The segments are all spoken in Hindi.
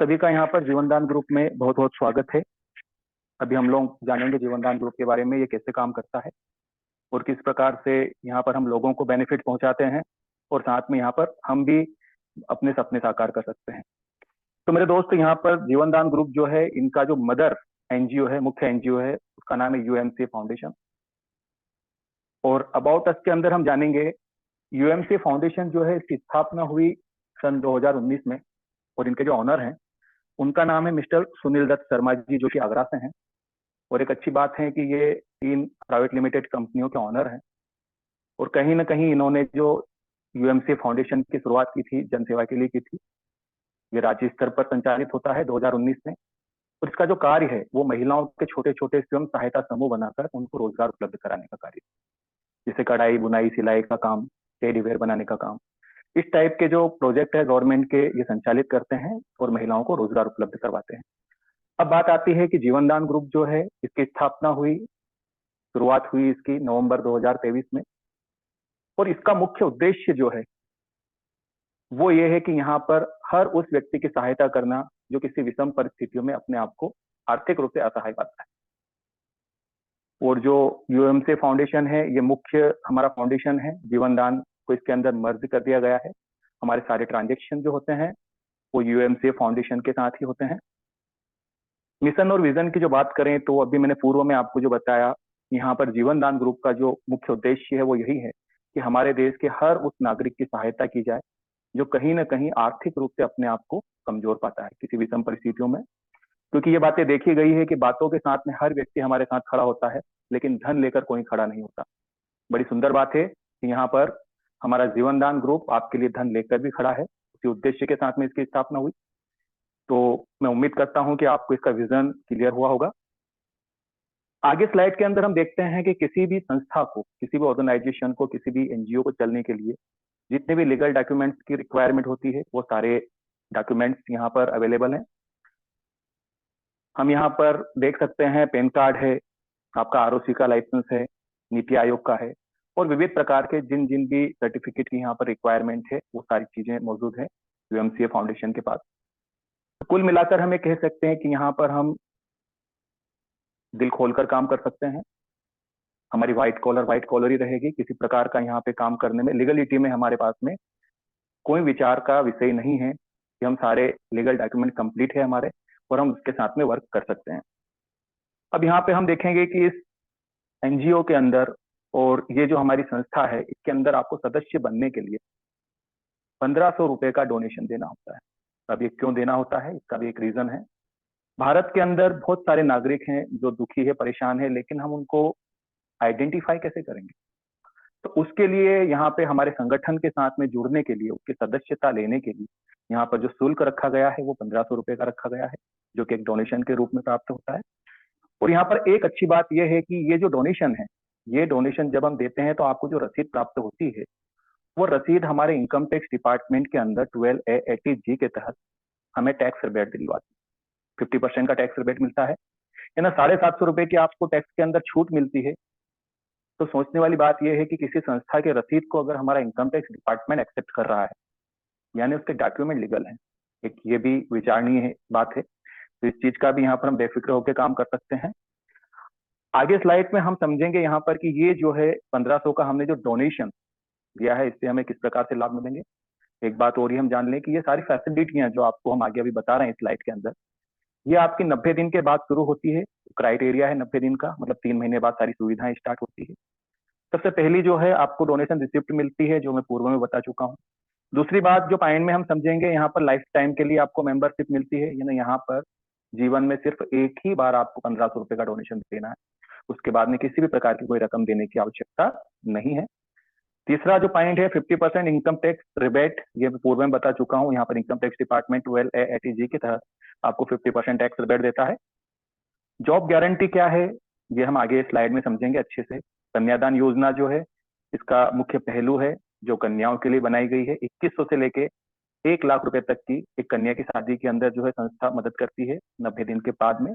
सभी का यहाँ पर जीवनदान ग्रुप में बहुत बहुत स्वागत है। अभी हम लोग जानेंगे जीवनदान ग्रुप के बारे में, ये कैसे काम करता है और किस प्रकार से यहाँ पर हम लोगों को बेनिफिट पहुंचाते हैं और साथ में यहाँ पर हम भी अपने सपने साकार कर सकते हैं। तो मेरे दोस्त, यहाँ पर जीवनदान ग्रुप जो है, इनका जो मदर एनजीओ है, मुख्य एनजीओ है, उसका नाम है यूएमसी फाउंडेशन। और अबाउट अस के अंदर हम जानेंगे यूएमसी फाउंडेशन जो है, इसकी स्थापना हुई सन 2019 में और इनके जो ऑनर हैं उनका नाम है मिस्टर सुनील दत्त शर्मा जी, जो कि आगरा से हैं। और एक अच्छी बात है कि ये 3 प्राइवेट लिमिटेड कंपनियों के ऑनर हैं और कहीं ना कहीं इन्होंने जो यूएमसी फाउंडेशन की शुरुआत की थी, जनसेवा के लिए की थी। ये राज्य स्तर पर संचालित होता है 2019 में और इसका जो कार्य है वो महिलाओं के छोटे छोटे स्वयं सहायता समूह बनाकर उनको रोजगार उपलब्ध कराने का कार्य, जैसे कढ़ाई बुनाई सिलाई का काम, टेडी वेयर बनाने का काम, इस टाइप के जो प्रोजेक्ट है गवर्नमेंट के, ये संचालित करते हैं और महिलाओं को रोजगार उपलब्ध करवाते हैं। अब बात आती है कि जीवनदान ग्रुप जो है, इसकी स्थापना हुई, शुरुआत हुई इसकी नवंबर 2023 में। और इसका मुख्य उद्देश्य जो है वो ये है कि यहाँ पर हर उस व्यक्ति की सहायता करना जो किसी विषम परिस्थितियों में अपने आप को आर्थिक रूप से असहाय पाता है। और जो यूएमसी फाउंडेशन है, ये मुख्य हमारा फाउंडेशन है। जीवनदान को इसके अंदर मर्ज कर दिया गया है। हमारे सारे ट्रांजेक्शन जो होते हैं वो यूएमसी फाउंडेशन के साथ ही होते हैं। मिशन और विजन की जो बात करें तो अभी मैंने पूर्व में आपको जो बताया, यहाँ पर जीवनदान ग्रुप का जो मुख्य उद्देश्य है वो यही है कि हमारे देश के हर उस नागरिक की सहायता की जाए जो कहीं ना कहीं आर्थिक रूप से अपने आप को कमजोर पाता है किसी विषम परिस्थितियों में। क्योंकि ये बातें देखी गई है कि बातों के साथ में हर व्यक्ति हमारे साथ खड़ा होता है, लेकिन धन लेकर कोई खड़ा नहीं होता। बड़ी सुंदर बात है कि यहाँ पर हमारा जीवनदान ग्रुप आपके लिए धन लेकर भी खड़ा है। उसी उद्देश्य के साथ में इसकी स्थापना हुई। तो मैं उम्मीद करता हूं कि आपको इसका विजन क्लियर हुआ होगा। आगे स्लाइड के अंदर हम देखते हैं कि किसी भी संस्था को, किसी भी ऑर्गेनाइजेशन को, किसी भी एनजीओ को चलने के लिए जितने भी लीगल डॉक्यूमेंट्स की रिक्वायरमेंट होती है वो सारे डॉक्यूमेंट्स यहाँ पर अवेलेबल हैं। हम यहाँ पर देख सकते हैं पैन कार्ड है, आपका आरओसी का लाइसेंस है, नीति आयोग का है और विविध प्रकार के जिन जिन भी सर्टिफिकेट की यहाँ पर रिक्वायरमेंट है वो सारी चीजें मौजूद है यूएमसीए फाउंडेशन के पास। कुल मिलाकर हमें कह सकते हैं कि यहाँ पर हम दिल खोलकर काम कर सकते हैं। हमारी व्हाइट कॉलर ही रहेगी। किसी प्रकार का यहाँ पे काम करने में, लीगलिटी में हमारे पास में कोई विचार का विषय नहीं है कि हम सारे लीगल डॉक्यूमेंट कंप्लीट है हमारे और हम उसके साथ में वर्क कर सकते हैं। अब यहाँ पे हम देखेंगे कि इस एनजीओ के अंदर और ये जो हमारी संस्था है, इसके अंदर आपको सदस्य बनने के लिए 1500 रुपए का डोनेशन देना होता है। अब ये क्यों देना होता है, इसका भी एक रीजन है। भारत के अंदर बहुत सारे नागरिक हैं जो दुखी है, परेशान है, लेकिन हम उनको आइडेंटिफाई कैसे करेंगे? तो उसके लिए यहाँ पे हमारे संगठन के साथ में जुड़ने के लिए, उसकी सदस्यता लेने के लिए यहाँ पर जो शुल्क रखा गया है वो 1500 रुपए का रखा गया है, जो कि एक डोनेशन के रूप में प्राप्त होता है। और यहाँ पर एक अच्छी बात यह है कि ये जो डोनेशन है, ये डोनेशन जब हम देते हैं तो आपको जो रसीद प्राप्त होती है वो रसीद हमारे इनकम टैक्स डिपार्टमेंट के अंदर 12A80G के तहत हमें टैक्स रिबेट दिलवाती है। 50% का टैक्स रिबेट मिलता है, यानी 750 रुपए की आपको टैक्स के अंदर छूट मिलती है। तो सोचने वाली बात यह है कि किसी संस्था के रसीद को अगर हमारा इनकम टैक्स डिपार्टमेंट एक्सेप्ट कर रहा है, यानी उसके डॉक्यूमेंट लीगल है। एक ये भी विचारणीय बात है। तो इस चीज का भी यहाँ पर हम बेफिक्र होकर काम कर सकते हैं। आगे स्लाइड में हम समझेंगे यहाँ पर कि ये जो है 1500 का हमने जो डोनेशन दिया है, इससे हमें किस प्रकार से लाभ मिलेंगे। एक बात और ही हम जान लें कि ये सारी फैसिलिटियां जो आपको हम आगे अभी बता रहे हैं स्लाइड के अंदर, ये आपकी 90 दिन के बाद शुरू होती है। क्राइटेरिया है 90 दिन का, मतलब 3 महीने बाद सारी सुविधाएं स्टार्ट होती है। सबसे पहली जो है आपको डोनेशन रिसिप्ट मिलती है, जो मैं पूर्व में बता चुका हूँ। दूसरी बात जो पॉइंट में हम समझेंगे, यहाँ पर लाइफ टाइम के लिए आपको मेंबरशिप मिलती है, यानी यहाँ पर जीवन में सिर्फ एक ही बार आपको 1500 रुपए का डोनेशन देना है। उसके बाद में किसी भी प्रकार की कोई रकम देने की आवश्यकता नहीं है। तीसरा जो पॉइंट है 50% इनकम टैक्स रिबेट, ये मैं पूर्व में बता चुका हूँ। यहाँ पर इनकम टैक्स डिपार्टमेंट 12A80G के तहत आपको 50% टैक्स रिबेट देता है। जॉब गारंटी क्या है, ये हम आगे स्लाइड में समझेंगे अच्छे से। कन्यादान योजना जो है, इसका मुख्य पहलू है जो कन्याओं के लिए बनाई गई है। 2100 से लेके 1 लाख रुपए तक की एक कन्या की शादी के अंदर जो है संस्था मदद करती है 90 दिन के बाद में।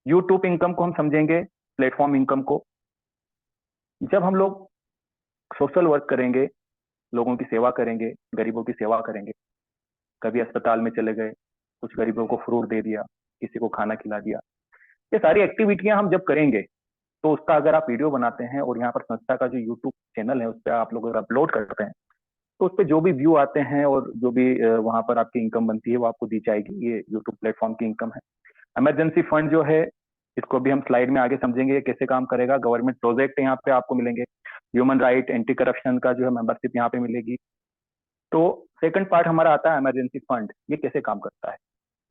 यूट्यूब इनकम को हम समझेंगे, प्लेटफॉर्म इनकम को। जब हम लोग सोशल वर्क करेंगे, लोगों की सेवा करेंगे, गरीबों की सेवा करेंगे, कभी अस्पताल में चले गए, कुछ गरीबों को फ्रूट दे दिया, किसी को खाना खिला दिया। ये सारी एक्टिविटियां हम जब करेंगे तो उसका अगर आप वीडियो बनाते हैं और यहाँ पर संस्था का जो यूट्यूब चैनल है उस पर आप लोग अगर अपलोड करते हैं तो उस पर जो भी व्यू आते हैं और जो भी वहां पर आपकी इनकम बनती है वो आपको दी जाएगी। ये यूट्यूब प्लेटफॉर्म की इनकम है। इमरजेंसी फंड जो है इसको भी हम स्लाइड में आगे समझेंगे कैसे काम करेगा। गवर्नमेंट प्रोजेक्ट यहाँ पे आपको मिलेंगे, ह्यूमन राइट, एंटी करप्शन का जो है मेंबरशिप यहाँ पे मिलेगी। तो सेकंड पार्ट हमारा आता है इमरजेंसी फंड, ये कैसे काम करता है।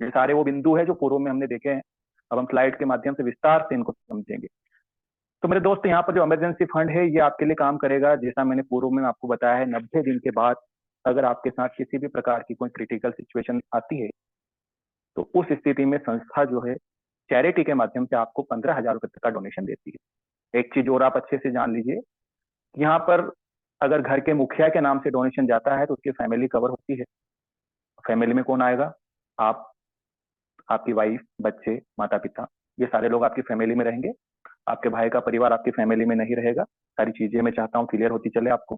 ये सारे वो बिंदु है जो पूर्व में हमने देखे हैं, अब हम स्लाइड के माध्यम से विस्तार से इनको समझेंगे। तो मेरे दोस्त यहाँ पर जो इमरजेंसी फंड है ये आपके लिए काम करेगा, जैसा मैंने पूर्व में आपको बताया है, 90 दिन के बाद अगर आपके साथ किसी भी प्रकार की कोई क्रिटिकल सिचुएशन आती है तो उस स्थिति में संस्था जो है चैरिटी के माध्यम से आपको 15,000 रुपए तक का डोनेशन देती है। एक चीज और आप अच्छे से जान लीजिए, यहाँ पर अगर घर के मुखिया के नाम से डोनेशन जाता है तो उसकी फैमिली कवर होती है। फैमिली में कौन आएगा? आप, आपकी वाइफ, बच्चे, माता पिता, ये सारे लोग आपकी फैमिली में रहेंगे। आपके भाई का परिवार आपकी फैमिली में नहीं रहेगा। सारी चीजें मैं चाहता हूँ क्लियर होती चले आपको।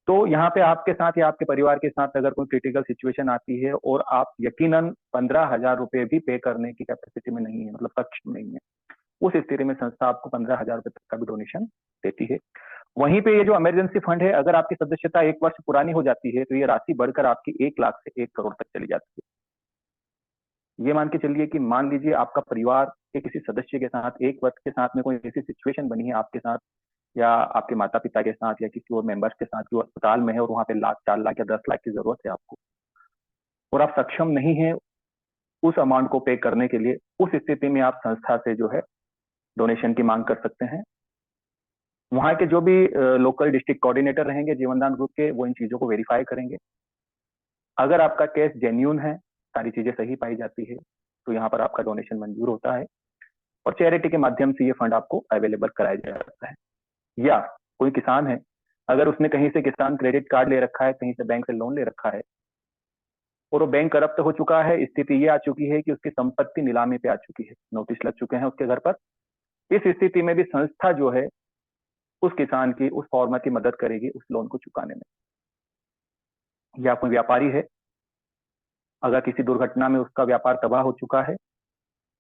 तो यहाँ पे आपके साथ या आपके परिवार के साथ अगर कोई क्रिटिकल सिचुएशन आती है और आप यकीनन 15,000 रुपए भी पे करने की कैपेसिटी में नहीं है, मतलब सक्षम नहीं है, उस स्थिति में संस्था आपको 15,000 रुपए तक का भी डोनेशन देती है। वहीं पे ये जो इमरजेंसी फंड है, अगर आपकी सदस्यता 1 वर्ष पुरानी हो जाती है तो ये राशि बढ़कर आपकी 1 लाख से 1 करोड़ तक चली जाती है। ये मान के चलिए कि मान लीजिए आपका परिवार के किसी सदस्य के साथ 1 वर्ष के साथ में कोई ऐसी सिचुएशन बनी है आपके साथ या आपके माता पिता के साथ या किसी और मेंबर्स के साथ जो अस्पताल में है और वहां पे 1 लाख, 4 लाख या 10 लाख की जरूरत है आपको और आप सक्षम नहीं है उस अमाउंट को पे करने के लिए, उस स्थिति में आप संस्था से जो है डोनेशन की मांग कर सकते हैं। वहां के जो भी लोकल डिस्ट्रिक्ट कोऑर्डिनेटर रहेंगे जीवनदान ग्रुप के, वो इन चीजों को वेरीफाई करेंगे। अगर आपका केस जेन्यून है, सारी चीजें सही पाई जाती है, तो यहाँ पर आपका डोनेशन मंजूर होता है और चैरिटी के माध्यम से ये फंड आपको अवेलेबल कराया जाता है। या कोई किसान है, अगर उसने कहीं से किसान क्रेडिट कार्ड ले रखा है, कहीं से बैंक से लोन ले रखा है और वो बैंक करप्ट हो चुका है, स्थिति ये आ चुकी है कि उसकी संपत्ति नीलामी पे आ चुकी है, नोटिस लग चुके हैं उसके घर पर, इस स्थिति में भी संस्था जो है उस किसान की, उस फार्मर की मदद करेगी उस लोन को चुकाने में। या कोई व्यापारी है, अगर किसी दुर्घटना में उसका व्यापार तबाह हो चुका है,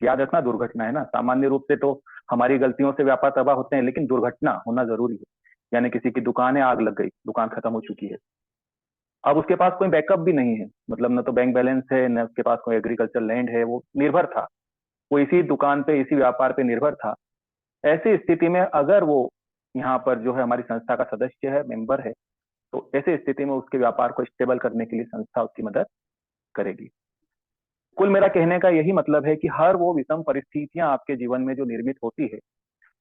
याद रखना दुर्घटना है ना, सामान्य रूप से तो हमारी गलतियों से व्यापार तबाह होते हैं, लेकिन दुर्घटना होना जरूरी है। यानी किसी की दुकान है, आग लग गई, दुकान खत्म हो चुकी है, अब उसके पास कोई बैकअप भी नहीं है, मतलब न तो बैंक बैलेंस है, न उसके पास कोई एग्रीकल्चर लैंड है, वो निर्भर था, वो इसी दुकान पे, इसी व्यापार पे निर्भर था। ऐसी स्थिति में अगर वो यहाँ पर जो है हमारी संस्था का सदस्य है, मेंबर है, तो ऐसी स्थिति में उसके व्यापार को स्टेबल करने के लिए संस्था उसकी मदद करेगी। कुल मेरा कहने का यही मतलब है कि हर वो विषम परिस्थितियां आपके जीवन में जो निर्मित होती है,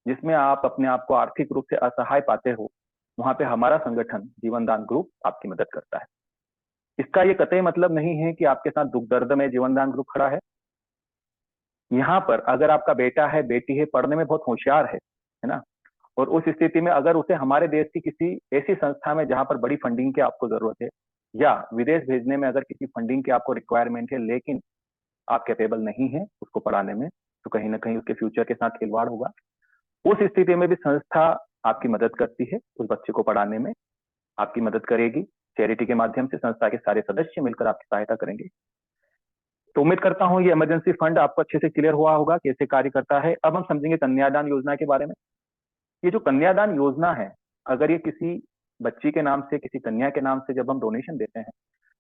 जिसमें आप अपने आप को आर्थिक रूप से असहाय पाते हो, वहां पे हमारा संगठन जीवनदान ग्रुप आपकी मदद करता है। इसका ये कतई मतलब नहीं है कि आपके साथ दुख दर्द में जीवनदान ग्रुप खड़ा है। यहाँ पर अगर आपका बेटा है, बेटी है, पढ़ने में बहुत होशियार है ना, और उस स्थिति में अगर उसे हमारे देश की किसी ऐसी संस्था में जहां पर बड़ी फंडिंग की आपको जरूरत है या विदेश भेजने में अगर किसी फंडिंग की आपको रिक्वायरमेंट है, लेकिन आप कैपेबल नहीं है उसको पढ़ाने में, तो कहीं ना कहीं उसके फ्यूचर के साथ खिलवाड़ होगा। उस स्थिति में भी संस्था आपकी मदद करती है, उस बच्चे को पढ़ाने में आपकी मदद करेगी। चैरिटी के माध्यम से संस्था के सारे सदस्य मिलकर आपकी सहायता करेंगे। तो उम्मीद करता हूं ये इमरजेंसी फंड आपको अच्छे से क्लियर हुआ होगा कैसे कार्य करता है। अब हम समझेंगे कन्यादान योजना के बारे में। ये जो कन्यादान योजना है, अगर ये किसी बच्ची के नाम से, किसी कन्या के नाम से जब हम डोनेशन देते हैं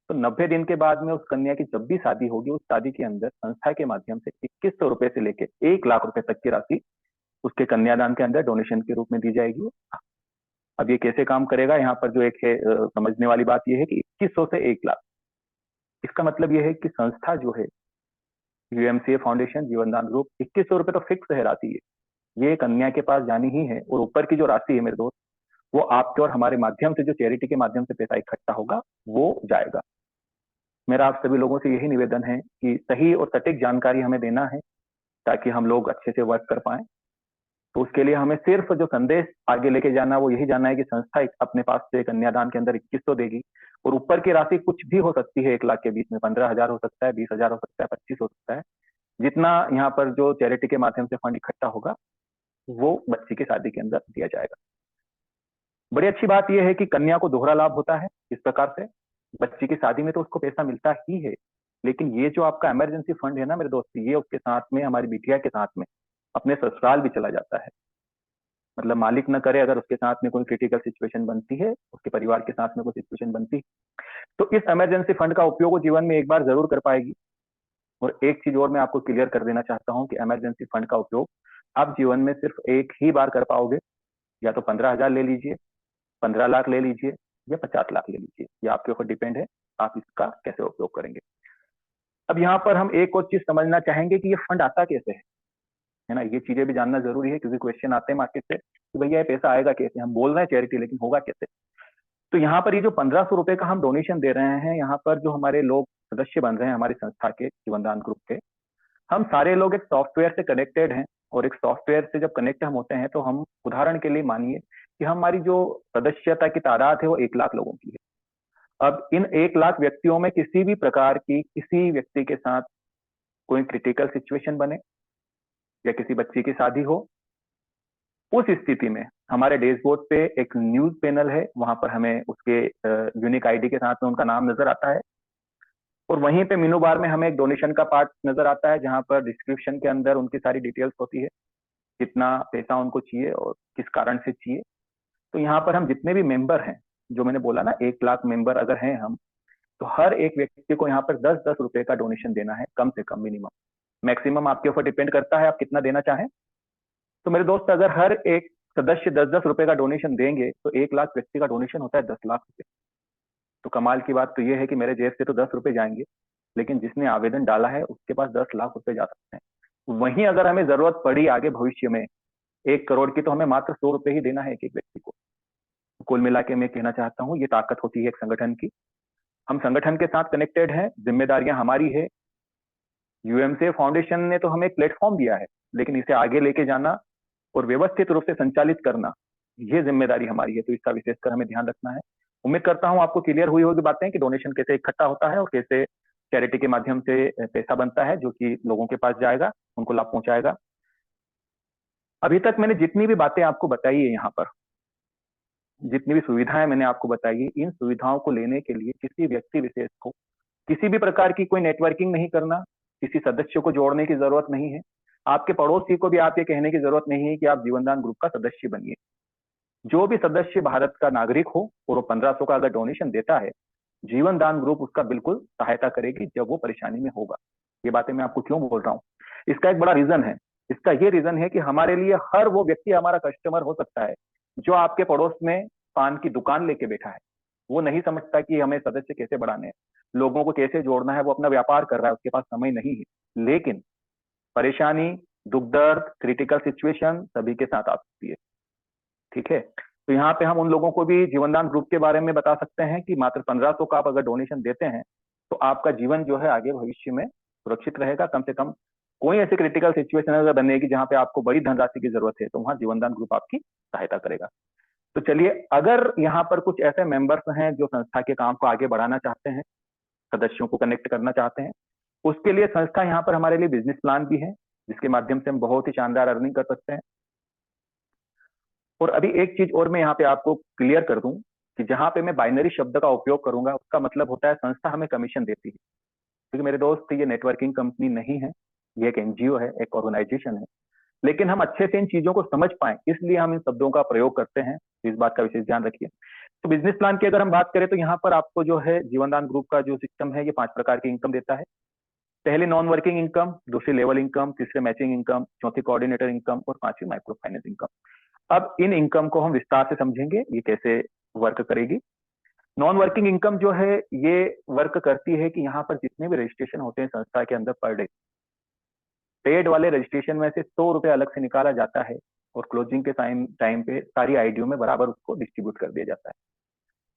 तो 90 दिन के बाद में उस कन्या की जब भी शादी होगी, उस शादी के अंदर संस्था के माध्यम से 2100 रुपए से लेके 1 लाख रुपए तक की राशि उसके कन्यादान के अंदर डोनेशन के रूप में दी जाएगी। अब ये कैसे काम करेगा, यहाँ पर जो एक है समझने वाली बात यह है कि 2100 से 1 लाख, इसका मतलब यह है कि संस्था जो है यूएमसीए फाउंडेशन जीवनदान ग्रुप, 2100 रुपए तो फिक्स है राशि, ये कन्या के पास जानी ही है, और ऊपर की जो राशि है मेरे दोस्त, वो आपके और हमारे माध्यम से, जो चैरिटी के माध्यम से पैसा इकट्ठा होगा, वो जाएगा। मेरा आप सभी लोगों से यही निवेदन है कि सही और सटीक जानकारी हमें देना है ताकि हम लोग अच्छे से वर्क कर पाए। तो उसके लिए हमें सिर्फ जो संदेश आगे लेके जाना, वो यही जानना है कि संस्था अपने पास से कन्यादान के अंदर 2100 देगी, और ऊपर की राशि कुछ भी हो सकती है, 1 लाख के बीच में 15,000 हो सकता है, 20,000 हो सकता है, 25 हो सकता है। जितना यहाँ पर जो चैरिटी के माध्यम से फंड इकट्ठा होगा वो बच्ची की शादी के अंदर दिया जाएगा। बड़ी अच्छी बात यह है कि कन्या को दोहरा लाभ होता है। इस प्रकार से बच्ची की शादी में तो उसको पैसा मिलता ही है, लेकिन ये जो आपका इमरजेंसी फंड है ना मेरे दोस्त, ये उसके साथ में हमारी बिटिया के साथ में अपने ससुराल भी चला जाता है। मतलब मालिक न करे अगर उसके साथ में कोई क्रिटिकल सिचुएशन बनती है, उसके परिवार के साथ में कोई सिचुएशन बनती है, तो इस इमरजेंसी फंड का उपयोग वो जीवन में एक बार जरूर कर पाएगी। और एक चीज और मैं आपको क्लियर कर देना चाहता हूँ कि इमरजेंसी फंड का उपयोग आप जीवन में सिर्फ एक ही बार कर पाओगे। या तो 15,000 ले लीजिए, 15 लाख ले लीजिए, या 50 लाख ले लीजिए, ये आपके ऊपर डिपेंड है आप इसका कैसे उपयोग करेंगे। अब यहाँ पर हम एक और चीज समझना चाहेंगे कि ये फंड आता कैसे है ना, ये चीजें भी जानना जरूरी है, क्योंकि क्वेश्चन आते हैं मार्केट से कि भैया ये पैसा आएगा कैसे, हम बोल रहे हैं चैरिटी लेकिन होगा कैसे। तो यहाँ पर ये जो 1,500 रुपए का हम डोनेशन दे रहे हैं, यहाँ पर जो हमारे लोग सदस्य बन रहे हैं हमारी संस्था के जीवनदान ग्रुप के, हम सारे लोग एक सॉफ्टवेयर से कनेक्टेड हैं। और एक सॉफ्टवेयर से जब कनेक्ट हम होते हैं तो हम उदाहरण के लिए मानिए कि हमारी जो सदस्यता की तादाद है वो 1 लाख लोगों की है। अब इन 1 लाख व्यक्तियों में किसी भी प्रकार की किसी व्यक्ति के साथ कोई क्रिटिकल सिचुएशन बने या किसी बच्ची की शादी हो, उस स्थिति में हमारे डैशबोर्ड पे एक न्यूज पैनल है, वहां पर हमें उसके यूनिक आईडी के साथ में उनका नाम नजर आता है। और वहीं पे मेनू बार में हमें एक डोनेशन का पार्ट नजर आता है, जहां पर डिस्क्रिप्शन के अंदर उनकी सारी डिटेल्स होती है, कितना पैसा उनको चाहिए और किस कारण से चाहिए। तो यहाँ पर हम जितने भी मेंबर हैं, जो मैंने बोला ना 1 लाख मेंबर अगर हैं हम, तो हर एक व्यक्ति को यहाँ पर 10-10 रुपए का डोनेशन देना है, कम से कम मिनिमम। मैक्सिमम आपके ऊपर डिपेंड करता है आप कितना देना चाहें। तो मेरे दोस्त अगर हर एक सदस्य 10-10 रुपए का डोनेशन देंगे तो 1 लाख व्यक्ति का डोनेशन होता है 10 लाख रुपए। तो कमाल की बात तो ये है कि मेरे जेब से तो 10 रुपए जाएंगे, लेकिन जिसने आवेदन डाला है उसके पास 10 लाख रुपए जा सकते हैं। वहीं अगर हमें जरूरत पड़ी आगे भविष्य में 1 करोड़ की, तो हमें मात्र 100 रुपए ही देना है एक एक व्यक्ति को। कुल मिला के मैं कहना चाहता हूँ ये ताकत होती है एक संगठन की। हम संगठन के साथ कनेक्टेड हैं, जिम्मेदारियां हमारी है। यूएमसीए फाउंडेशन ने तो हमें एक प्लेटफॉर्म दिया है, लेकिन इसे आगे लेके जाना और व्यवस्थित रूप से संचालित करना, ये जिम्मेदारी हमारी है। तो इसका विशेषकर हमें ध्यान रखना है। उम्मीद करता हूं आपको क्लियर हुई होगी बातें कि डोनेशन कैसे इकट्ठा होता है और कैसे चैरिटी के माध्यम से पैसा बनता है जो कि लोगों के पास जाएगा, उनको लाभ पहुंचाएगा। अभी तक मैंने जितनी भी बातें आपको बताई है, यहाँ पर जितनी भी सुविधाएं मैंने आपको बताई है, इन सुविधाओं को लेने के लिए किसी व्यक्ति विशेष को किसी भी प्रकार की कोई नेटवर्किंग नहीं करना, किसी सदस्य को जोड़ने की जरूरत नहीं है। आपके पड़ोसी को भी आप ये कहने की जरूरत नहीं है कि आप जीवनदान ग्रुप का सदस्य बनिए। जो भी सदस्य भारत का नागरिक हो और वो 1,500 का अगर डोनेशन देता है, जीवनदान ग्रुप उसका बिल्कुल सहायता करेगी जब वो परेशानी में होगा। ये बातें मैं आपको क्यों बोल रहा हूँ, इसका एक बड़ा रीजन है। इसका ये रीजन है कि हमारे लिए हर वो व्यक्ति हमारा कस्टमर हो सकता है जो आपके पड़ोस में पान की दुकान लेके बैठा है। वो नहीं समझता कि हमें सदस्य कैसे बढ़ाने हैं, लोगों को कैसे जोड़ना है, वो अपना व्यापार कर रहा है, उसके पास समय नहीं है। लेकिन परेशानी, दुख दर्द, क्रिटिकल सिचुएशन सभी के साथ आ सकती है। ठीक है, तो यहाँ पे हम उन लोगों को भी जीवनदान ग्रुप के बारे में बता सकते हैं कि मात्र 1,500 का आप अगर डोनेशन देते हैं तो आपका जीवन जो है आगे भविष्य में सुरक्षित रहेगा। कम से कम कोई ऐसी क्रिटिकल सिचुएशन अगर बनेगी जहाँ पे आपको बड़ी धनराशि की जरूरत है, तो वहां जीवनदान ग्रुप आपकी सहायता करेगा। तो चलिए, अगर यहाँ पर कुछ ऐसे मेंबर्स हैं जो संस्था के काम को आगे बढ़ाना चाहते हैं, सदस्यों को कनेक्ट करना चाहते हैं, उसके लिए संस्था यहाँ पर हमारे लिए बिजनेस प्लान भी है, जिसके माध्यम से हम बहुत ही शानदार अर्निंग कर सकते हैं। और अभी एक चीज और मैं यहाँ पे आपको क्लियर कर दूं कि जहां पे मैं बाइनरी शब्द का उपयोग करूंगा उसका मतलब होता है संस्था हमें कमीशन देती है। क्योंकि मेरे दोस्त ये नेटवर्किंग कंपनी नहीं है, ये एक एनजीओ है, एक ऑर्गेनाइजेशन है। लेकिन हम अच्छे से इन चीजों को समझ पाए इसलिए हम इन शब्दों का प्रयोग करते हैं, तो इस बात का विशेष ध्यान रखिए। तो बिजनेस प्लान की अगर हम बात करें तो यहाँ पर आपको जो है जीवनदान ग्रुप का जो सिस्टम है ये 5 प्रकार की इनकम देता है। पहले नॉन वर्किंग इनकम, दूसरी लेवल इनकम, तीसरे मैचिंग इनकम, चौथी कोऑर्डिनेटर इनकम और पांचवी माइक्रो फाइनेंस इनकम। अब इन इनकम को हम विस्तार से समझेंगे, ये कैसे वर्क करेगी। नॉन वर्किंग इनकम जो है ये वर्क करती है कि यहाँ पर जितने भी रजिस्ट्रेशन होते हैं संस्था के अंदर पर डे, पेड वाले रजिस्ट्रेशन में से 100 रुपए अलग से निकाला जाता है और क्लोजिंग के टाइम टाइम पे सारी आईडियों में बराबर उसको डिस्ट्रीब्यूट कर दिया जाता है।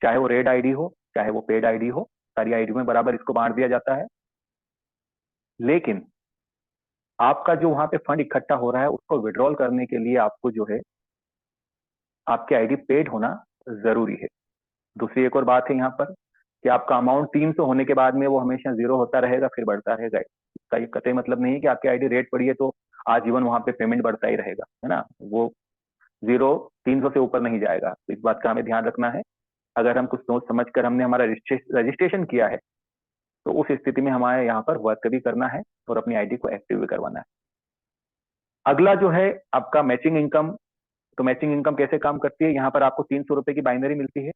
चाहे वो रेड आईडी हो, चाहे वो पेड आईडी हो, सारी आईडी में बराबर इसको बांट दिया जाता है। लेकिन आपका जो वहां पे फंड इकट्ठा हो रहा है उसको विड्रॉल करने के लिए आपको जो है आपकी आईडी पेड होना जरूरी है। दूसरी एक और बात है यहाँ पर कि आपका अमाउंट 300 होने के बाद में वो हमेशा जीरो होता रहेगा, फिर बढ़ता रहेगा। इसका ये कतई मतलब नहीं है कि आपकी आईडी रेट पड़ी है तो आजीवन वहां पे पेमेंट बढ़ता ही रहेगा, है ना। वो जीरो 300 से ऊपर नहीं जाएगा, तो इस बात का हमें ध्यान रखना है। अगर हम कुछ सोच समझ कर हमने हमारा रजिस्ट्रेशन किया है तो उस स्थिति में हमारे यहाँ पर वर्क भी करना है और अपनी आईडी को एक्टिव भी करवाना है। अगला जो है आपका मैचिंग इनकम। तो मैचिंग इनकम कैसे काम करती है? यहाँ पर आपको 300 रुपए की बाइनरी मिलती है।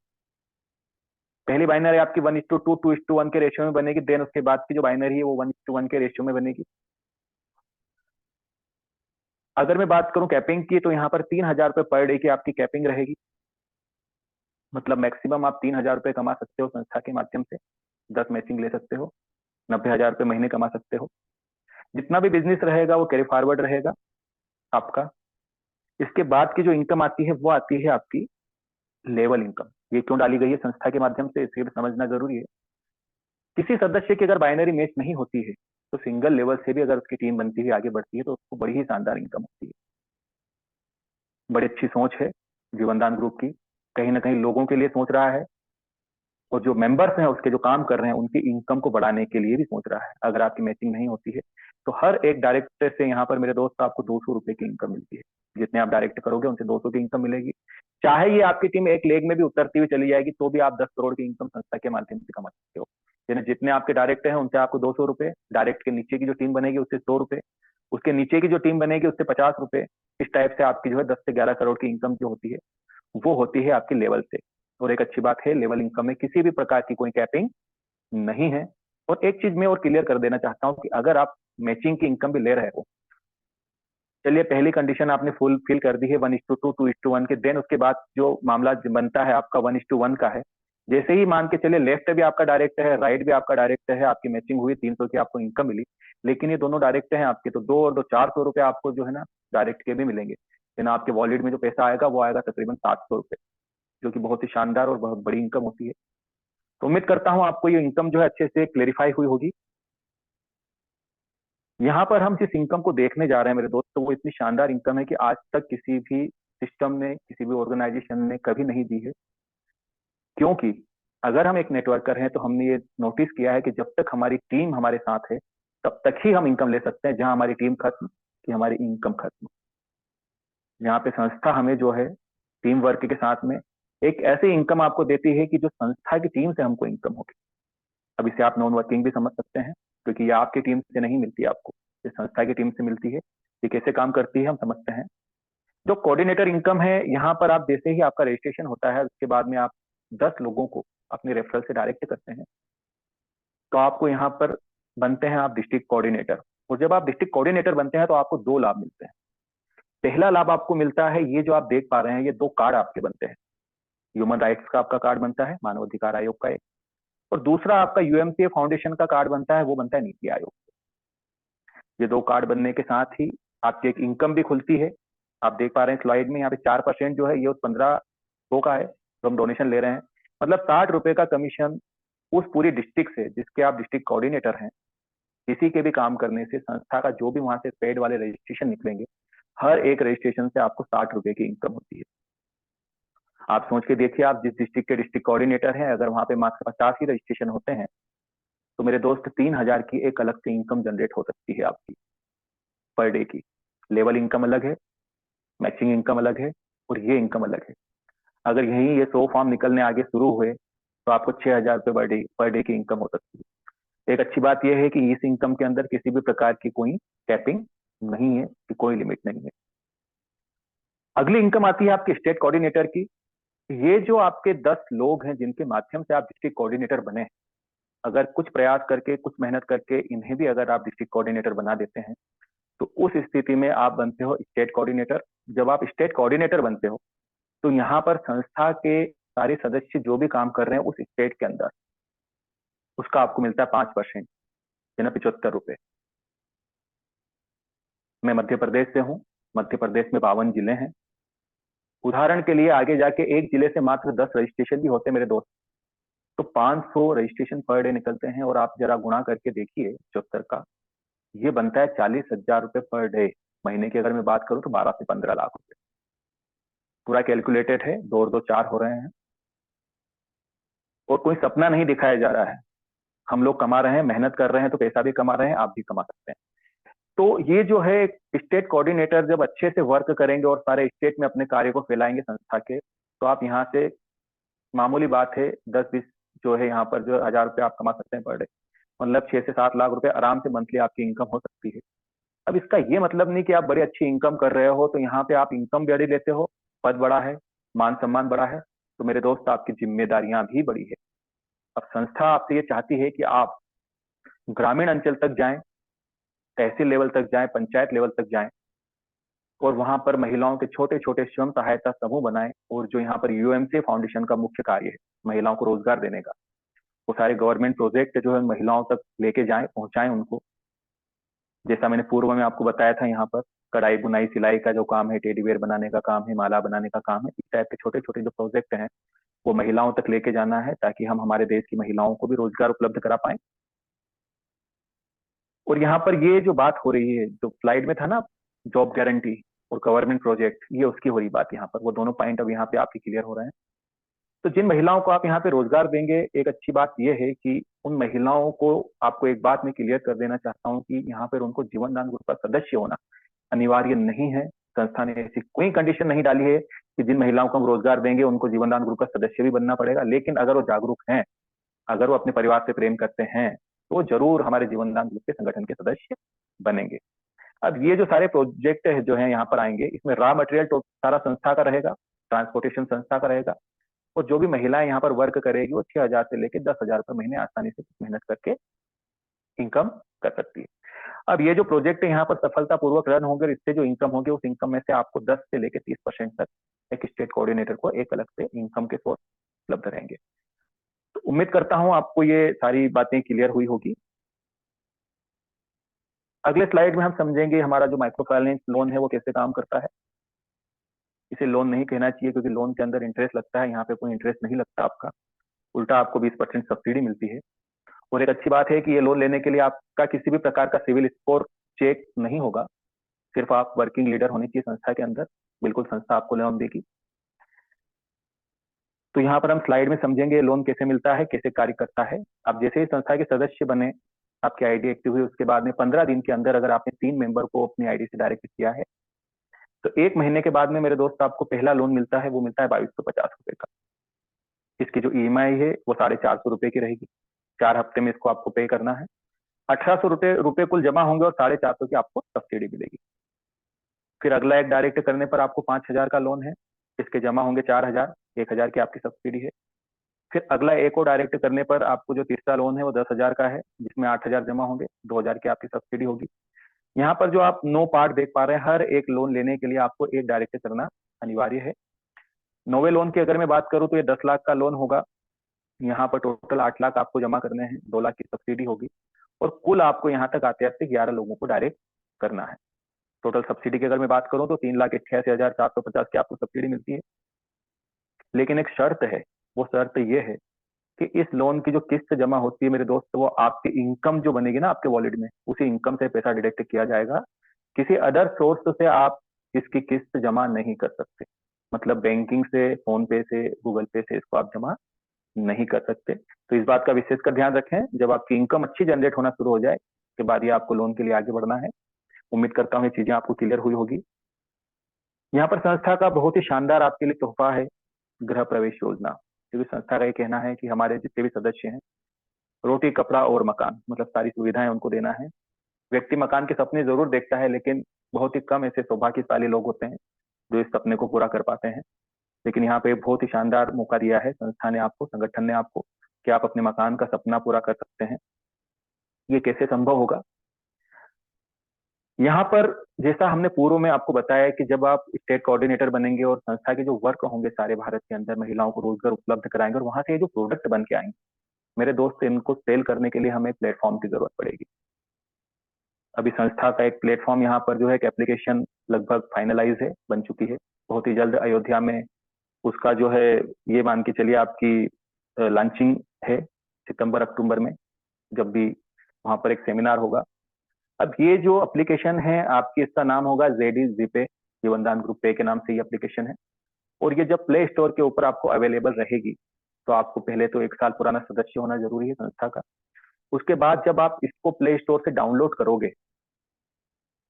पहली बाइनरी आपकी 1:2, 2:1 के रेशियो में बनेगी। देन उसके बाद की जो बाइनरी है वो 1:1 के रेशियो में बनेगी। अगर मैं बात करूं कैपिंग की, तो यहाँ पर 3,000 रुपए पर डे की आपकी कैपिंग रहेगी। मतलब मैक्सिमम आप 3,000 रुपए कमा सकते हो संस्था के माध्यम से। 10 मैचिंग ले सकते हो, 90,000 रुपए महीने कमा सकते हो। जितना भी बिजनेस रहेगा वो कैरी फॉरवर्ड रहेगा आपका। इसके बाद की जो इनकम आती है वो आती है आपकी लेवल इनकम। ये क्यों डाली गई है संस्था के माध्यम से, इसे भी समझना जरूरी है। किसी सदस्य की अगर बाइनरी मैच नहीं होती है तो सिंगल लेवल से भी अगर उसकी टीम बनती है, आगे बढ़ती है, तो उसको बड़ी ही शानदार इनकम होती है। बड़ी अच्छी सोच है जीवनदान ग्रुप की। कहीं ना कहीं लोगों के लिए सोच रहा है, और जो मेंबर्स हैं उसके जो काम कर रहे हैं उनकी इनकम को बढ़ाने के लिए भी सोच रहा है। अगर आपकी मैचिंग नहीं होती है तो हर एक डायरेक्टर से यहाँ पर मेरे दोस्त आपको 200 रुपए की इनकम मिलती है। जितने आप डायरेक्ट करोगे उनसे 200 की इनकम मिलेगी। चाहे ये आपकी टीम एक लेग में भी उतरती हुई चली जाएगी तो भी आप 10 करोड़ की इनकम संस्था के माध्यम से कमा सकते हो। यानी जितने आपके डायरेक्टर हैं उनसे आपको 200 रुपए, डायरेक्ट के नीचे की जो टीम बनेगी उससे 100 रुपए, उसके नीचे की जो टीम बनेगी उससे 50 रुपए। इस टाइप से आपकी जो है 10 से 11 करोड़ की इनकम जो होती है वो होती है आपकी लेवल से। और एक अच्छी बात है, लेवल इनकम में किसी भी प्रकार की कोई कैपिंग नहीं है। और एक चीज मैं और क्लियर कर देना चाहता हूं कि अगर आप मैचिंग की इनकम भी ले रहे हो, चलिए पहली कंडीशन आपने फुल फिल कर दी है 1:2, 2:1 के। देन उसके बाद जो मामला बनता है आपका 1:1 का है। जैसे ही मान के चलिए लेफ्ट भी आपका डायरेक्ट है, राइट भी आपका डायरेक्ट है, आपकी मैचिंग हुई, 300 की आपको इनकम मिली, लेकिन ये दोनों डायरेक्ट हैं आपके, तो 2 और 2 400 रुपए आपको जो है ना डायरेक्ट के भी मिलेंगे। लेकिन आपके वॉलेट में जो पैसा आएगा वो आएगा तकरीबन 700 रुपए, जो कि बहुत ही शानदार और बहुत बड़ी इनकम होती है। तो उम्मीद करता हूं आपको ये इनकम जो है अच्छे से क्लेरिफाई हुई होगी। यहाँ पर हम जिस इनकम को देखने जा रहे हैं मेरे दोस्त, तो वो इतनी शानदार इनकम है कि आज तक किसी भी सिस्टम ने, किसी भी ऑर्गेनाइजेशन ने कभी नहीं दी है। क्योंकि अगर हम एक नेटवर्कर हैं तो हमने ये नोटिस किया है कि जब तक हमारी टीम हमारे साथ है तब तक ही हम इनकम ले सकते हैं। जहां हमारी टीम खत्म कि हमारी इनकम खत्म। यहाँ पे संस्था हमें जो है टीम वर्क के साथ में एक ऐसी इनकम आपको देती है कि जो संस्था की टीम से हमको इनकम होगी। अब इसे आप नॉन वर्किंग भी समझ सकते हैं, क्योंकि ये आपकी टीम से नहीं मिलती आपको, ये संस्था की टीम से मिलती है। ये कैसे काम करती है हम समझते हैं। जो कोऑर्डिनेटर इनकम है, यहाँ पर आप जैसे ही आपका रजिस्ट्रेशन होता है उसके बाद में आप 10 लोगों को अपने रेफरल से डायरेक्ट करते हैं, तो आपको यहाँ पर बनते हैं आप डिस्ट्रिक्ट कोऑर्डिनेटर। और जब आप डिस्ट्रिक्ट कोऑर्डिनेटर बनते हैं तो आपको 2 लाभ मिलते हैं। पहला लाभ आपको मिलता है, ये जो आप देख पा रहे हैं, ये 2 कार्ड आपके बनते हैं। ह्यूमन राइट्स का आपका कार्ड बनता है, मानव अधिकार आयोग का एक, और दूसरा आपका यूएमसीए फाउंडेशन का कार्ड बनता है, वो बनता है नीति आयोग। ये 2 कार्ड बनने के साथ ही आपकी एक इनकम भी खुलती है। आप देख पा रहे हैं स्लाइड में, यहाँ पे 4% जो है ये उस 1500 का है जो हम डोनेशन ले रहे हैं। मतलब 60 रुपए का कमीशन उस पूरी डिस्ट्रिक्ट से जिसके आप डिस्ट्रिक्ट कोऑर्डिनेटर हैं, किसी के भी काम करने से संस्था का जो भी वहां से पेड वाले रजिस्ट्रेशन निकलेंगे, हर एक रजिस्ट्रेशन से आपको 60 रुपए की इनकम होती है। आप सोच के देखिए, आप जिस डिस्ट्रिक्ट के डिस्ट्रिक्ट कोऑर्डिनेटर हैं, अगर वहां पे मात्र 50 ही रजिस्ट्रेशन होते हैं तो मेरे दोस्त 3,000 की एक अलग से इनकम जनरेट हो सकती है आपकी पर डे की। लेवल इनकम अलग है, मैचिंग इनकम अलग है, और ये इनकम अलग है। अगर यही ये 100 फॉर्म निकलने आगे शुरू हुए तो आपको 6,000 रुपये पर डे की इनकम हो सकती है। एक अच्छी बात यह है कि इस इनकम के अंदर किसी भी प्रकार की कोई कैपिंग नहीं है, कि कोई लिमिट नहीं है। अगली इनकम आती है आपके स्टेट कोऑर्डिनेटर की। ये जो आपके 10 लोग हैं जिनके माध्यम से आप डिस्ट्रिक्ट कोऑर्डिनेटर बने हैं, अगर कुछ प्रयास करके, कुछ मेहनत करके इन्हें भी अगर आप डिस्ट्रिक्ट कोऑर्डिनेटर बना देते हैं तो उस स्थिति में आप बनते हो स्टेट कोऑर्डिनेटर। जब आप स्टेट कोऑर्डिनेटर बनते हो तो यहाँ पर संस्था के सारे सदस्य जो भी काम कर रहे हैं उस स्टेट के अंदर, उसका आपको मिलता है 5%, यानी 75 रुपए। मैं मध्य प्रदेश से हूँ। मध्य प्रदेश में 52 जिले हैं। उदाहरण के लिए आगे जाके एक जिले से मात्र 10 रजिस्ट्रेशन भी होते हैं मेरे दोस्त, तो 500 रजिस्ट्रेशन पर डे निकलते हैं। और आप जरा गुणा करके देखिए 74 का, ये बनता है 40,000 रुपए पर डे। महीने की अगर मैं बात करूं तो 12 से 15 लाख रुपए। पूरा कैलकुलेटेड है, 2 और 2 4 हो रहे हैं। और कोई सपना नहीं दिखाया जा रहा है, हम लोग कमा रहे हैं, मेहनत कर रहे हैं, तो पैसा भी कमा रहे हैं, आप भी कमा सकते हैं। तो ये जो है स्टेट कोऑर्डिनेटर जब अच्छे से वर्क करेंगे और सारे स्टेट में अपने कार्य को फैलाएंगे संस्था के, तो आप यहाँ से मामूली बात है 10-20 जो है यहाँ पर जो 1,000 रुपये आप कमा सकते हैं पर डे। मतलब 6 से 7 लाख रुपए आराम से मंथली आपकी इनकम हो सकती है। अब इसका ये मतलब नहीं कि आप बड़ी अच्छी इनकम कर रहे हो तो यहाँ पे आप इनकम बड़ी लेते हो, पद बड़ा है, मान सम्मान बड़ा है, तो मेरे दोस्त आपकी जिम्मेदारियां भी बड़ी है। अब संस्था आपसे ये चाहती है कि आप ग्रामीण अंचल तक जाएं, तहसील लेवल तक जाएं, पंचायत लेवल तक जाएं, और वहां पर महिलाओं के छोटे छोटे स्वयं सहायता समूह बनाएं। और जो यहाँ पर यूएमसी फाउंडेशन का मुख्य कार्य है महिलाओं को रोजगार देने का, वो सारे गवर्नमेंट प्रोजेक्ट जो है महिलाओं तक लेके जाएं, पहुंचाएं उनको। जैसा मैंने पूर्व में आपको बताया था, यहाँ पर कढ़ाई बुनाई सिलाई का जो काम है, टेडीवेयर बनाने का काम है, माला बनाने का काम है, इस टाइप के छोटे छोटे जो प्रोजेक्ट हैं वो महिलाओं तक लेके जाना है, ताकि हम हमारे देश की महिलाओं को भी रोजगार उपलब्ध करा पाए। और यहाँ पर ये जो बात हो रही है, जो स्लाइड में था ना, जॉब गारंटी और गवर्नमेंट प्रोजेक्ट, ये उसकी हो रही बात यहाँ पर, वो दोनों पॉइंट अब यहाँ पे आपके क्लियर हो रहे हैं। तो जिन महिलाओं को आप यहाँ पे रोजगार देंगे, एक अच्छी बात यह है कि उन महिलाओं को, आपको एक बात मैं क्लियर कर देना चाहता हूँ कि यहाँ पर उनको जीवन दान ग्रुप का सदस्य होना अनिवार्य नहीं है। संस्था ने ऐसी कोई कंडीशन नहीं डाली है कि जिन महिलाओं को हम रोजगार देंगे उनको जीवन दान ग्रुप का सदस्य भी बनना पड़ेगा। लेकिन अगर वो जागरूक हैं, अगर वो अपने परिवार से प्रेम करते हैं, तो जरूर हमारे जीवन दान ग्रुप के संगठन के सदस्य बनेंगे। अब ये जो सारे प्रोजेक्ट है जो है यहाँ पर आएंगे, इसमें रॉ मटेरियल तो सारा संस्था का रहेगा, ट्रांसपोर्टेशन संस्था का रहेगा, और जो भी महिलाएं यहाँ पर वर्क करेगी वो 6,000 से लेकर 10,000 रुपए महीने आसानी से मेहनत करके इनकम कर सकती है। अब ये जो प्रोजेक्ट है यहाँ पर सफलतापूर्वक रन होंगे, इससे जो इनकम होगी उस इनकम में से आपको 10 से लेकर 30% तक एक स्टेट कोऑर्डिनेटर को एक अलग से इनकम के सोर्स उपलब्ध रहेंगे। तो उम्मीद करता हूं आपको ये सारी बातें क्लियर हुई होगी। अगले स्लाइड में हम समझेंगे हमारा जो माइक्रो फाइनेंस लोन है वो कैसे काम करता है। इसे लोन नहीं कहना चाहिए क्योंकि लोन के अंदर इंटरेस्ट लगता है, यहाँ पे कोई इंटरेस्ट नहीं लगता आपका, उल्टा आपको 20% सब्सिडी मिलती है। और एक अच्छी बात है कि ये लोन लेने के लिए आपका किसी भी प्रकार का सिविल स्कोर चेक नहीं होगा, सिर्फ आप वर्किंग लीडर होनी चाहिए संस्था के अंदर, बिल्कुल संस्था आपको लोन देगी। तो यहाँ पर हम स्लाइड में समझेंगे लोन कैसे मिलता है, कैसे कार्य करता है। आप जैसे ही संस्था के सदस्य बने, आपकी आईडी एक्टिव हुई, उसके बाद में 15 दिन के अंदर अगर आपने 3 मेंबर को अपनी आईडी से डायरेक्ट किया है, तो 1 महीने के बाद में मेरे दोस्त आपको पहला लोन मिलता है, वो मिलता है 2250 रुपए का। इसकी जो ईएमआई है वो 450 रुपए की रहेगी, 4 हफ्ते में इसको आपको पे करना है। 1800 रुपए कुल जमा होंगे और 450 की आपको सब्सिडी मिलेगी। फिर अगला एक डायरेक्ट करने पर आपको 5,000 का लोन है, इसके जमा होंगे 4,000, 1,000 की आपकी सब्सिडी है। फिर अगला एक और डायरेक्ट करने पर आपको जो तीसरा लोन है वो 10,000 का है, जिसमें 8,000 जमा होंगे, 2,000 की आपकी सब्सिडी होगी। यहाँ पर जो आप 9 पार्ट देख पा रहे हैं, हर एक लोन लेने के लिए आपको एक डायरेक्ट करना अनिवार्य है। 9वें लोन की अगर मैं बात करूँ तो ये 10 लाख का लोन होगा। यहाँ पर टोटल 8 लाख आपको जमा करने हैं, 2 लाख की सब्सिडी होगी, और कुल आपको यहाँ तक आते आते 11 लोगों को डायरेक्ट करना है। टोटल सब्सिडी की अगर मैं बात करूँ तो 3,88,450 की आपको सब्सिडी मिलती है। लेकिन एक शर्त है, वो शर्त ये है कि इस लोन की जो किस्त जमा होती है मेरे दोस्त, वो आपकी इनकम जो बनेगी ना आपके वॉलेट में, उसी इनकम से पैसा डिडक्ट किया जाएगा। किसी अदर सोर्स से आप इसकी किस्त जमा नहीं कर सकते, मतलब बैंकिंग से, फोन पे से, गूगल पे से इसको आप जमा नहीं कर सकते। तो इस बात का विशेषकर ध्यान रखें, जब आपकी इनकम अच्छी जनरेट होना शुरू हो जाए के बाद ही आपको लोन के लिए आगे बढ़ना है। उम्मीद करता हूँ ये चीजें आपको क्लियर हुई होगी। यहाँ पर संस्था का बहुत ही शानदार आपके लिए तोहफा है गृह प्रवेश योजना, क्योंकि संस्था का ये कहना है कि हमारे जितने भी सदस्य हैं, रोटी कपड़ा और मकान, मतलब सारी सुविधाएं उनको देना है। व्यक्ति मकान के सपने जरूर देखता है, लेकिन बहुत ही कम ऐसे सौभाग्यशाली लोग होते हैं जो इस सपने को पूरा कर पाते हैं। लेकिन यहाँ पे बहुत ही शानदार मौका दिया है संस्था ने आपको, संगठन ने आपको, कि आप अपने मकान का सपना पूरा कर सकते हैं। ये कैसे संभव होगा? यहाँ पर जैसा हमने पूर्व में आपको बताया कि जब आप स्टेट कोऑर्डिनेटर बनेंगे और संस्था के जो वर्क होंगे सारे भारत के अंदर महिलाओं को रोजगार उपलब्ध कराएंगे, और वहां से ये जो प्रोडक्ट बन के आएंगे मेरे दोस्त, इनको सेल करने के लिए हमें प्लेटफॉर्म की जरूरत पड़ेगी। अभी संस्था का एक प्लेटफॉर्म यहाँ पर जो है एक एप्लीकेशन लगभग फाइनलाइज है, बन चुकी है। बहुत ही जल्द अयोध्या में उसका जो है, ये मान के चलिए आपकी लॉन्चिंग है, सितंबर अक्टूबर में, जब भी वहां पर एक सेमिनार होगा। अब ये जो एप्लीकेशन है आपकी, इसका नाम होगा जेडी जीपे, जीवनदान ग्रुप पे के नाम से ये एप्लीकेशन है। और ये जब प्ले स्टोर के ऊपर आपको अवेलेबल रहेगी, तो आपको पहले तो 1 साल पुराना सदस्य होना जरूरी है संस्था का। उसके बाद जब आप इसको प्ले स्टोर से डाउनलोड करोगे,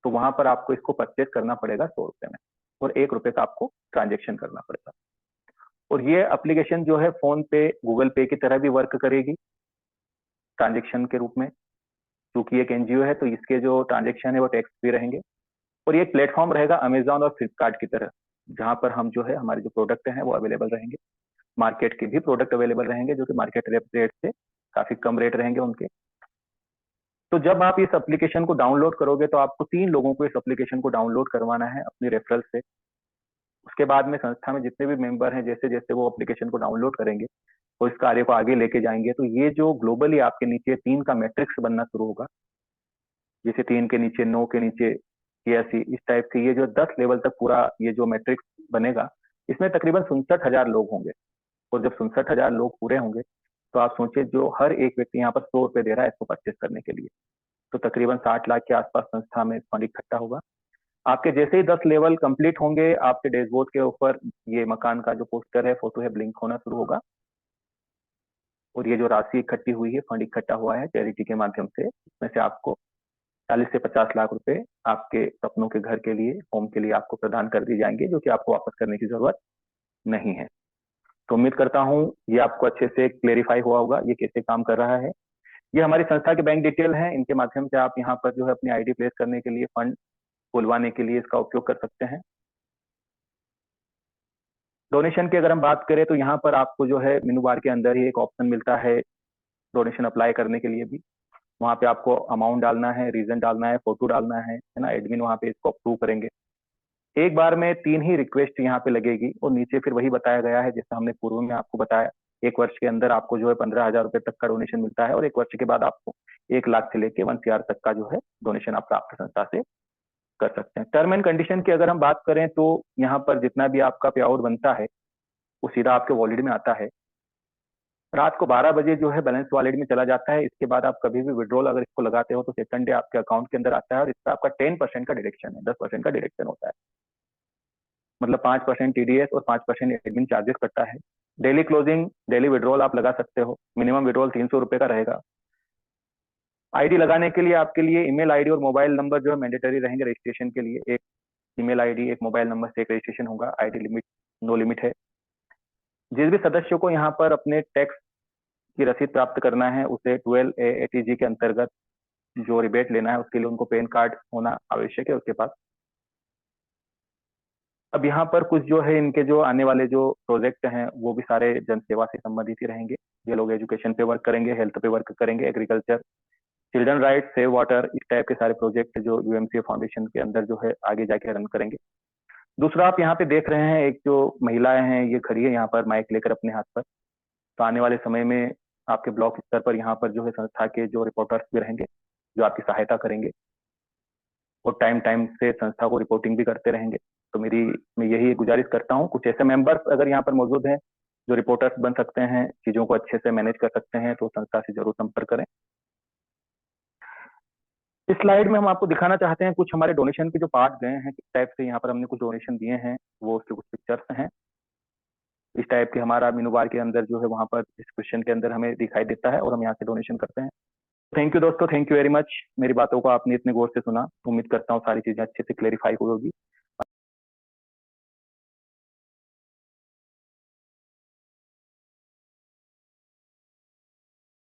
तो वहां पर आपको इसको परचेज करना पड़ेगा 100 रुपए में, और 1 रुपए का आपको ट्रांजेक्शन करना पड़ेगा। और ये एप्लीकेशन जो है फोन पे, गूगल पे की तरह भी वर्क करेगी। ट्रांजेक्शन के रूप में, क्योंकि एक एनजीओ है तो इसके जो ट्रांजेक्शन है वो टैक्स फ्री रहेंगे। और ये एक प्लेटफॉर्म रहेगा अमेजॉन और फ्लिपकार्ट की तरह, जहां पर हम जो है हमारे जो प्रोडक्ट हैं वो अवेलेबल रहेंगे। मार्केट के भी प्रोडक्ट अवेलेबल रहेंगे जो कि मार्केट रेट से काफी कम रेट रहेंगे उनके। तो जब आप इस एप्लीकेशन को डाउनलोड करोगे तो आपको 3 लोगों को इस एप्लीकेशन को डाउनलोड करवाना है अपनी रेफरल से। उसके बाद में संस्था में जितने भी मेंबर हैं, जैसे जैसे वो एप्लीकेशन को डाउनलोड करेंगे और इस कार्य को आगे लेके जाएंगे, तो ये जो ग्लोबली आपके नीचे 3 का मैट्रिक्स बनना शुरू होगा, जैसे 3 के नीचे 9 के नीचे 86, इस टाइप के ये जो 10 लेवल तक पूरा ये जो मैट्रिक्स बनेगा, इसमें तकरीबन 67,000 लोग होंगे। और जब 67,000 लोग पूरे होंगे तो आप सोचिए जो हर एक व्यक्ति यहाँ पर 100 रुपए दे रहा है इसको परचेस करने के लिए, तो तकरीबन 60 लाख के आसपास संस्था में फंड इकट्ठा होगा। आपके जैसे ही 10 लेवल कंप्लीट होंगे, आपके डैशबोर्ड के ऊपर ये मकान का जो पोस्टर है, फोटो है, ब्लिंक होना शुरू होगा। और ये जो राशि इकट्ठी हुई है, फंड इकट्ठा हुआ है चैरिटी के माध्यम से, इसमें से आपको 40 से 50 लाख रुपए आपके सपनों के घर के लिए, होम के लिए आपको प्रदान कर दी जाएंगे, जो कि आपको वापस करने की जरूरत नहीं है। तो उम्मीद करता हूँ ये आपको अच्छे से क्लेरिफाई हुआ होगा ये कैसे काम कर रहा है। ये हमारी संस्था के बैंक डिटेल है, इनके माध्यम से आप यहाँ पर जो है अपनी आईडी प्लेस करने के लिए, फंड खुलवाने के लिए इसका उपयोग कर सकते हैं। डोनेशन की अगर हम बात करें तो यहाँ पर आपको जो है मेनू बार के अंदर ही एक ऑप्शन मिलता है डोनेशन अप्लाई करने के लिए भी। वहाँ पे आपको अमाउंट डालना है, रीजन डालना है, फोटो डालना है ना। एडमिन वहाँ पे इसको अप्रूव करेंगे। एक बार में 3 ही रिक्वेस्ट यहाँ पे लगेगी और नीचे फिर वही बताया गया है जैसा हमने पूर्व में आपको बताया। 1 वर्ष के अंदर आपको जो है 15,000 रुपए तक का डोनेशन मिलता है और 1 वर्ष के बाद आपको 1 लाख से लेके 1 CR तक का जो है डोनेशन आप प्राप्त संस्था से कर सकते हैं। टर्म एंड कंडीशन की अगर हम बात करें तो यहाँ पर जितना भी आपका पे आउट बनता है वो सीधा आपके वॉलेट में आता है। रात को 12 बजे जो है बैलेंस वॉलेट में चला जाता है। इसके बाद आप कभी भी विड्रॉल अगर इसको लगाते हो तो सेकंड डे आपके अकाउंट के अंदर आता है और इसका आपका 10% का डिडक्शन है, 10% का डिडक्शन होता है। मतलब 5% टीडीएस और 5% एडमिन चार्जेस कटता है। डेली क्लोजिंग, डेली विड्रॉल आप लगा सकते हो। मिनिमम विड्रॉल 300 रुपए का रहेगा। आईडी लगाने के लिए आपके लिए ईमेल आईडी और मोबाइल नंबर जो है मैंडेटरी रहेंगे रजिस्ट्रेशन के लिए। एक ईमेल आईडी, एक मोबाइल नंबर से एक रजिस्ट्रेशन होगा। आईडी लिमिट नो लिमिट है। जिस भी सदस्य को यहाँ पर अपने टैक्स की रसीद प्राप्त करना है उसे 12A ATG के अंतर्गत जो रिबेट लेना है उसके लिए उनको पैन कार्ड होना आवश्यक है उसके पास। अब यहाँ पर कुछ जो है इनके जो आने वाले जो प्रोजेक्ट हैं वो भी सारे जन सेवा से संबंधित ही रहेंगे। ये लोग एजुकेशन पे वर्क करेंगे, हेल्थ पे वर्क करेंगे, agriculture, children right, save water, इस टाइप के सारे प्रोजेक्ट जो यूएमसीए फाउंडेशन के अंदर जो है आगे जाके रन करेंगे। दूसरा आप यहाँ पे देख रहे हैं एक जो महिलाएं हैं ये खड़ी है यहाँ पर माइक लेकर अपने हाथ पर। तो आने वाले समय में आपके ब्लॉक स्तर पर यहाँ पर जो है संस्था के जो रिपोर्टर्स भी रहेंगे जो आपकी सहायता करेंगे और टाइम टाइम से संस्था को रिपोर्टिंग भी करते रहेंगे। तो मैं यही गुजारिश करता हूँ कुछ ऐसे मेंबर्स अगर यहाँ पर मौजूद हैं जो रिपोर्टर्स बन सकते हैं, चीजों को अच्छे से मैनेज कर सकते हैं, तो संस्था से जरूर संपर्क करें। इस स्लाइड में हम आपको दिखाना चाहते हैं कुछ हमारे डोनेशन के जो पार्ट गए हैं, किस टाइप से यहाँ पर हमने कुछ डोनेशन दिए हैं, वो उसके कुछ पिक्चर्स हैं। इस टाइप के हमारा मेनू बार के अंदर जो है वहाँ पर इस क्वेश्चन के अंदर हमें दिखाई देता है और हम यहाँ से डोनेशन करते हैं। थैंक यू दोस्तों, थैंक यू वेरी मच। मेरी बातों को आपने इतने गौर से सुना। उम्मीद करता हूँ सारी चीजें अच्छे से क्लेरिफाई होगी।